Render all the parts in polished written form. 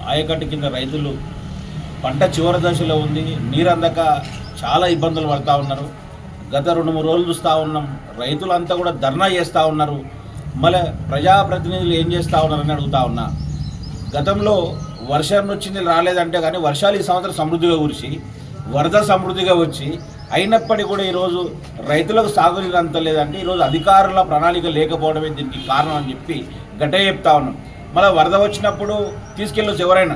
ఆయకట్టు కింద రైతులు పంట చివరి దశలో ఉంది, నీరు అందక చాలా ఇబ్బందులు పడుతూ ఉన్నారు. గత 2-3 రోజులు చూస్తూ ఉన్నాం, రైతులంతా కూడా ధర్నా చేస్తూ ఉన్నారు. మళ్ళీ ప్రజాప్రతినిధులు ఏం చేస్తూ ఉన్నారని అడుగుతూ ఉన్నా. గతంలో వర్షం వచ్చింది రాలేదంటే కానీ వర్షాలు ఈ సంవత్సరం సమృద్ధిగా కురిసి వరద సమృద్ధిగా వచ్చి అయినప్పటికీ కూడా ఈరోజు రైతులకు సాగునీరు అంత లేదంటే ఈరోజు అధికారుల ప్రణాళిక లేకపోవడమే దీనికి కారణం అని చెప్పి గట్టిగా చెప్తా ఉన్నాం. మళ్ళీ వరద వచ్చినప్పుడు తీసుకెళ్ళొచ్చు ఎవరైనా.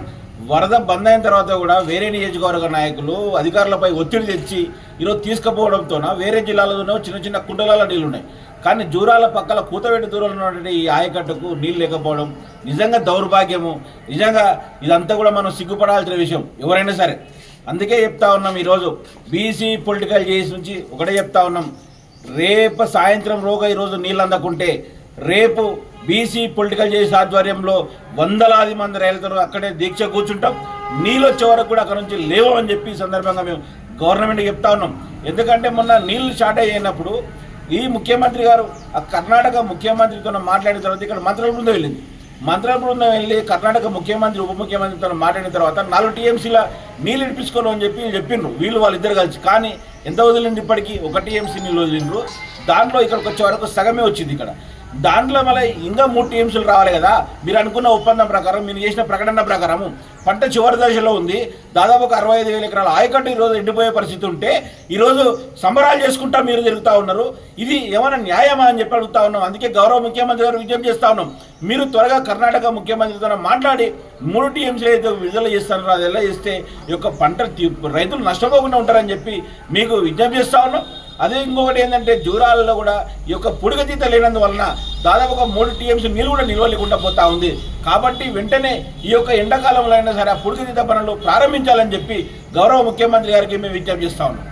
వరద బంద్ అయిన తర్వాత కూడా వేరే నియోజకవర్గ నాయకులు అధికారులపై ఒత్తిడి తెచ్చి ఈరోజు తీసుకుపోవడంతో వేరే జిల్లాలోనూ చిన్న చిన్న కుంటలలో నీళ్ళు ఉన్నాయి. కానీ జూరాల పక్కల కూతవేటి దూరంలో ఉన్నటువంటి ఈ ఆయకట్టుకు నీళ్ళు లేకపోవడం నిజంగా దౌర్భాగ్యము. నిజంగా ఇదంతా కూడా మనం సిగ్గుపడాల్సిన విషయం ఎవరైనా సరే. అందుకే చెప్తా ఉన్నాం, ఈరోజు బీసీ పొలిటికల్ చేసి నుంచి ఒకటే చెప్తా ఉన్నాం, రేపు సాయంత్రం లోగా ఈరోజు నీళ్ళు అందకుంటే రేపు బీసీ పొలిటికల్ చేసి ఆధ్వర్యంలో వందలాది మంది రైతులు అక్కడే దీక్ష కూర్చుంటాం. నీళ్ళు వచ్చే వరకు కూడా అక్కడ నుంచి లేవని చెప్పి ఈ సందర్భంగా మేము గవర్నమెంట్కి చెప్తా ఉన్నాం. ఎందుకంటే మొన్న నీళ్ళు షార్టేజ్ అయినప్పుడు ఈ ముఖ్యమంత్రి గారు ఆ కర్ణాటక ముఖ్యమంత్రితో మాట్లాడిన తర్వాత ఇక్కడ మంత్రుల బృందం వెళ్ళింది. మంత్రుల బృందం వెళ్ళి కర్ణాటక ముఖ్యమంత్రి ఉప ముఖ్యమంత్రితో మాట్లాడిన తర్వాత 4 టీఎంసీల నీళ్ళు ఇప్పించుకోవాలని చెప్పి చెప్పిండ్రు వాళ్ళిద్దరు కలిసి. కానీ ఎంత వదిలింది? ఇప్పటికీ 1 టీఎంసీ నీళ్ళు వదిలిండ్రు. దాంట్లో ఇక్కడికి వచ్చే వరకు సగమే వచ్చింది. ఇక్కడ దాంట్లో మళ్ళీ ఇంకా 3 టీఎంసీలు రావాలి కదా. మీరు అనుకున్న ఒప్పందం ప్రకారం, మీరు చేసిన ప్రకటన ప్రకారము పంట చివరి దశలో ఉంది. దాదాపు 65,000 ఎకరాల ఆయకట్టు ఈరోజు ఎండిపోయే పరిస్థితి ఉంటే ఈరోజు సంబరాలు చేసుకుంటా మీరు తిరుగుతూ ఉన్నారు. ఇది ఏమైనా న్యాయమా అని చెప్పి అడుగుతా ఉన్నాం. అందుకే గౌరవ ముఖ్యమంత్రి గారు విజ్ఞప్తి చేస్తూ ఉన్నాం, మీరు త్వరగా కర్ణాటక ముఖ్యమంత్రితో మాట్లాడి 3 టీఎంసీలు అయితే విడుదల చేస్తారో అది ఎలా చేస్తే ఈ యొక్క పంట రైతులు నష్టపోకుండా ఉంటారని చెప్పి మీకు విజ్ఞప్తి చేస్తూ ఉన్నాం. అదే ఇంకొకటి ఏంటంటే జూరాలలో కూడా ఈ యొక్క పుడిగతీత లేనందువలన దాదాపుగా 3 టీఎంసీ నీళ్ళు కూడా నిల్వ లేకుండా పోతా ఉంది. కాబట్టి వెంటనే ఈ యొక్క ఎండాకాలంలో అయినా సరే ఆ పుడిగతీత పనులు ప్రారంభించాలని చెప్పి గౌరవ ముఖ్యమంత్రి గారికి మేము విజ్ఞప్తి చేస్తా ఉన్నాం.